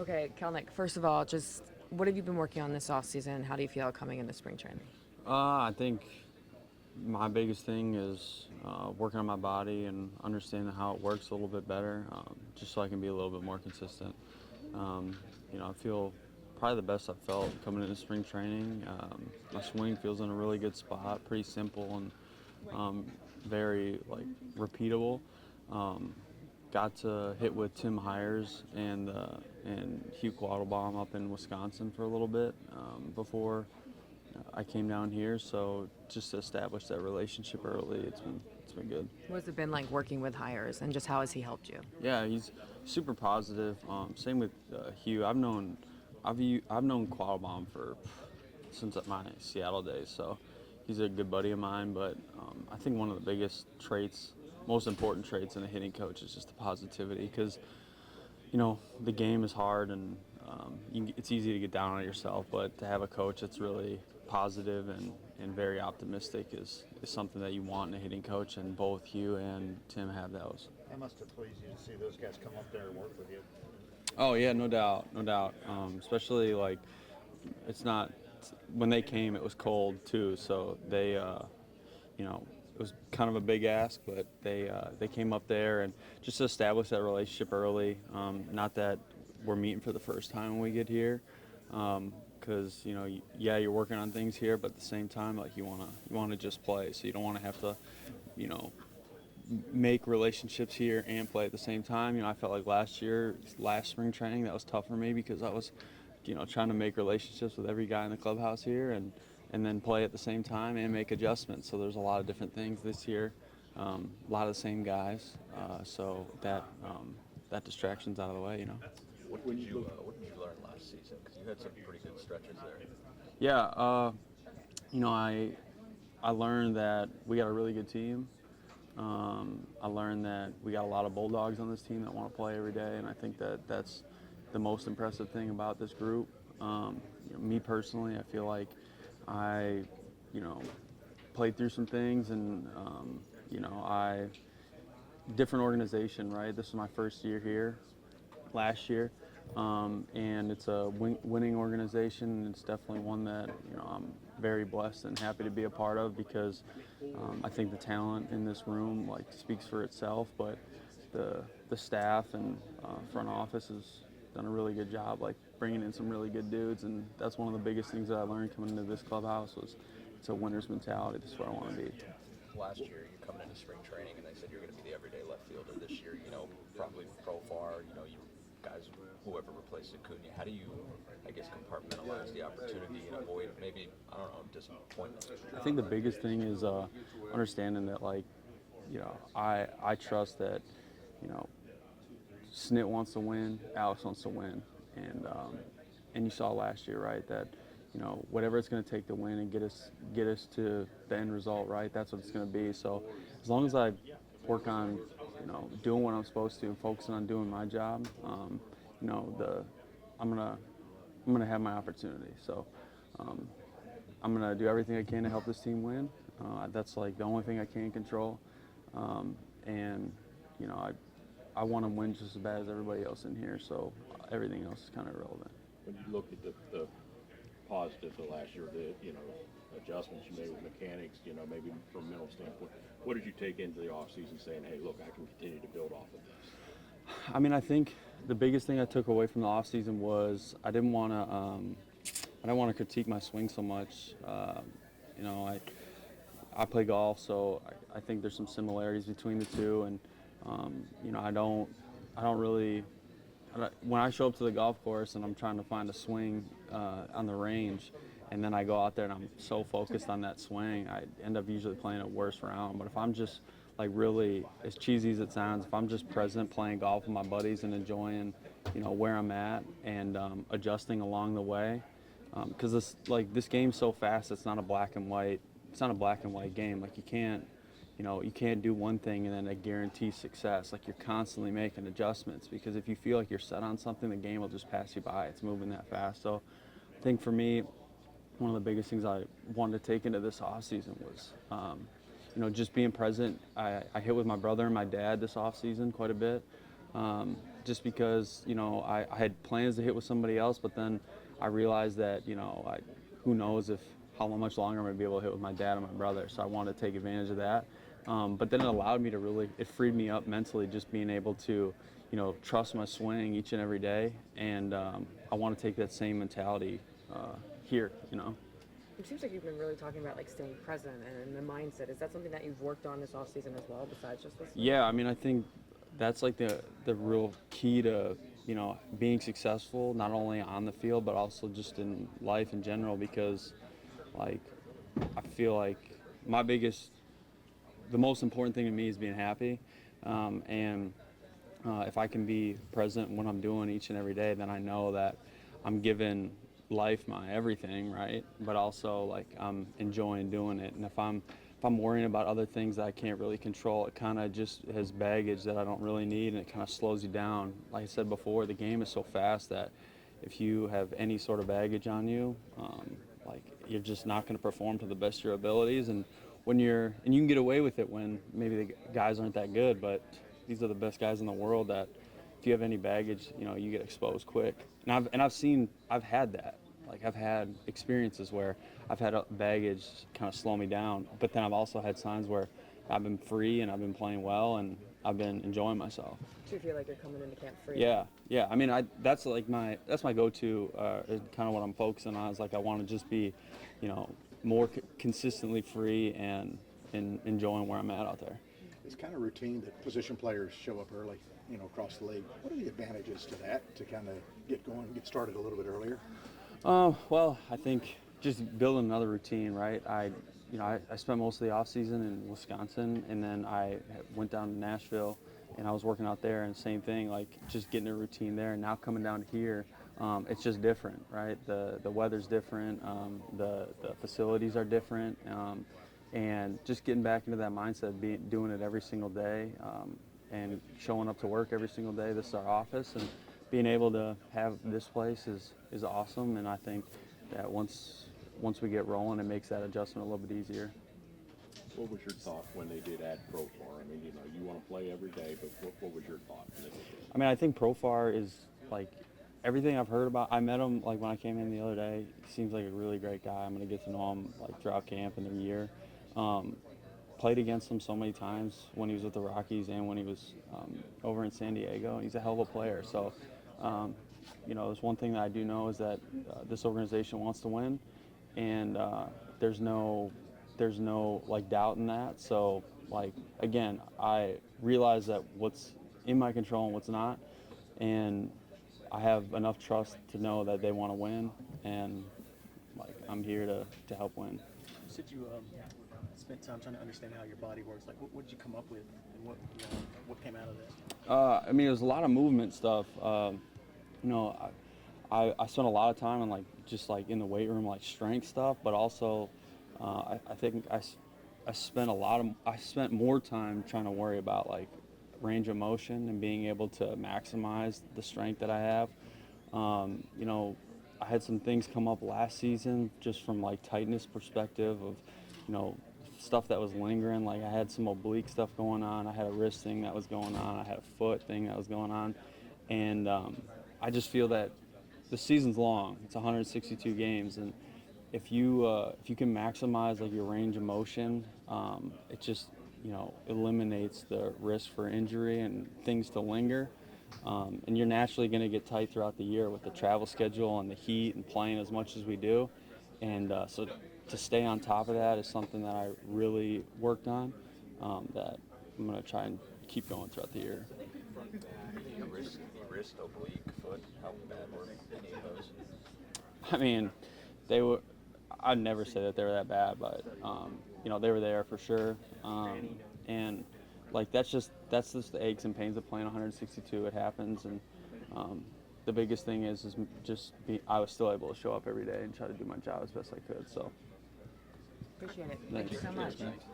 Okay, Kelnick, first of all, just what have you been working on this offseason? How do you feel coming into spring training? I think my biggest thing is working on my body and understanding how it works a little bit better, just so I can be a little bit more consistent. I feel probably the best I've felt coming into spring training. My swing feels in a really good spot, pretty simple and very repeatable. Got to hit with Tim Hires and Hugh Quattlebaum up in Wisconsin for a little bit before I came down here. So just to establish that relationship early, it's been good. What's it been like working with hires, and just how has he helped you? Yeah, he's super positive. Same with Hugh. I've known Quattlebaum for since my Seattle days, so he's a good buddy of mine. But I think one of the biggest traits, most important traits in a hitting coach is just the positivity, because the game is hard and it's easy to get down on yourself, but to have a coach that's really positive and very optimistic is something that you want in a hitting coach, and both Hugh and Tim have those. That must have pleased you to see those guys come up there and work with you. Oh yeah, no doubt, no doubt. Especially it's not when they came, it was cold too, so they it was kind of a big ask, but they came up there and just to establish that relationship early. Not that we're meeting for the first time when we get here, because you're working on things here, but at the same time, you wanna just play, so you don't want to have to you know make relationships here and play at the same time. I felt like last spring training, that was tough for me because I was trying to make relationships with every guy in the clubhouse here and then play at the same time and make adjustments. So there's a lot of different things this year, a lot of the same guys. So that distraction's out of the way. What did you learn last season? Because you had some pretty good stretches there. Yeah, I learned that we got a really good team. I learned that we got a lot of Bulldogs on this team that want to play every day, and I think that's the most impressive thing about this group. Me personally, I feel like I, played through some things, and I different organization, right? This is my first year here, last year, and it's a winning organization. And it's definitely one that I'm very blessed and happy to be a part of, because I think the talent in this room speaks for itself. But the staff and front office has done a really good job, bringing in some really good dudes, and that's one of the biggest things that I learned coming into this clubhouse was it's a winner's mentality. This is where I want to be. Last year, you're coming into spring training, and they said you're going to be the everyday left fielder. This year, probably profar, you guys, whoever replaced Acuna. How do you, compartmentalize the opportunity and avoid maybe, disappointment? I think the biggest thing is understanding that, I trust that, Snit wants to win, Alex wants to win, and you saw last year, right, that whatever it's going to take to win and get us to the end result, right, that's what it's going to be. So as long as I work on doing what I'm supposed to and focusing on doing my job, I'm gonna have my opportunity. So I'm gonna do everything I can to help this team win. That's the only thing I can control, and I want to win just as bad as everybody else in here. So everything else is kind of irrelevant. When you look at the positives of last year, the adjustments you made with mechanics, maybe from a mental standpoint, what did you take into the offseason saying, hey, look, I can continue to build off of this? I think the biggest thing I took away from the offseason was I didn't want to critique my swing so much. I play golf, so I think there's some similarities between the two, and I don't really. When I show up to the golf course and I'm trying to find a swing on the range, and then I go out there and I'm so focused on that swing, I end up usually playing a worse round. But if I'm just really, as cheesy as it sounds, if I'm just present playing golf with my buddies and enjoying, where I'm at and adjusting along the way, because this game's so fast, it's not a black and white. It's not a black and white game. You can't. You can't do one thing and then it guarantees success. You're constantly making adjustments, because if you feel like you're set on something, the game will just pass you by. It's moving that fast. So I think for me, one of the biggest things I wanted to take into this offseason was, just being present. I hit with my brother and my dad this offseason quite a bit. just because, you know, I had plans to hit with somebody else, but then I realized that, you know, who knows how much longer I'm going to be able to hit with my dad and my brother. So I wanted to take advantage of that. But then it allowed me to it freed me up mentally, just being able to, you know, trust my swing each and every day. And I want to take that same mentality here, you know. It seems like you've been really talking about like staying present and the mindset. Is that something that you've worked on this offseason as well, besides just this? Yeah, I mean, I think that's like the real key to, you know, being successful, not only on the field, but also just in life in general, because, like, I feel like the most important thing to me is being happy. And if I can be present when I'm doing each and every day, then I know that I'm giving life my everything, right? But also, like, I'm enjoying doing it. And if I'm worrying about other things that I can't really control, it kind of just has baggage that I don't really need, and it kind of slows you down. Like I said before, the game is so fast that if you have any sort of baggage on you, like, you're just not going to perform to the best of your abilities. And you can get away with it when maybe the guys aren't that good, but these are the best guys in the world that if you have any baggage, you know, you get exposed quick. And I've had that. Like, I've had experiences where I've had baggage kind of slow me down, but then I've also had times where I've been free and I've been playing well and I've been enjoying myself. Do you feel like you're coming into camp free? Yeah. I mean, that's my go-to. Kind of what I'm focusing on is, like, I want to just be, you know, more consistently free and enjoying where I'm at out there. It's kind of routine that position players show up early, you know, across the league. What are the advantages to that, to kind of get started a little bit earlier? Well, I think just building another routine, right? I spent most of the off season in Wisconsin, and then I went down to Nashville, and I was working out there, and same thing, like, just getting a routine there. And now coming down here, it's just different, right? The weather's different, the facilities are different, and just getting back into that mindset, doing it every single day, and showing up to work every single day. This is our office, and being able to have this place is awesome. And I think that once we get rolling, it makes that adjustment a little bit easier. What was your thought when they did add Profar? I mean, you know, you want to play every day, but what was your thought when they did it? I mean, I think Profar is, like, everything I've heard about. I met him, like, when I came in the other day. He seems like a really great guy. I'm going to get to know him, like, throughout camp and the year. Played against him so many times when he was with the Rockies and when he was over in San Diego, and he's a hell of a player. So, you know, there's one thing that I do know is that this organization wants to win, and there's no like doubt in that. So, like, again, I realize that what's in my control and what's not, and I have enough trust to know that they want to win, and, like, I'm here to help win. You said you spent time trying to understand how your body works. Like, what did you come up with, and what came out of that? I mean, it was a lot of movement stuff. You know, I spent a lot of time on, like, just, like, in the weight room, like, strength stuff, but also I think I spent more time trying to worry about, like, range of motion and being able to maximize the strength that I have. You know, I had some things come up last season just from, like, tightness perspective of, you know, stuff that was lingering. Like, I had some oblique stuff going on. I had a wrist thing that was going on. I had a foot thing that was going on. And I just feel that the season's long. It's 162 games. And if you can maximize, like, your range of motion, it just, you know, eliminates the risk for injury and things to linger. And you're naturally going to get tight throughout the year with the travel schedule and the heat and playing as much as we do. And so to stay on top of that is something that I really worked on, that I'm going to try and keep going throughout the year. Wrist, oblique, foot, how bad were any of those? I mean, I'd never say that they were that bad, but, you know, they were there for sure. And, like, that's just the aches and pains of playing 162. It happens. And the biggest thing is I was still able to show up every day and try to do my job as best I could. So. Appreciate it. Thank Thank you so much. Thanks.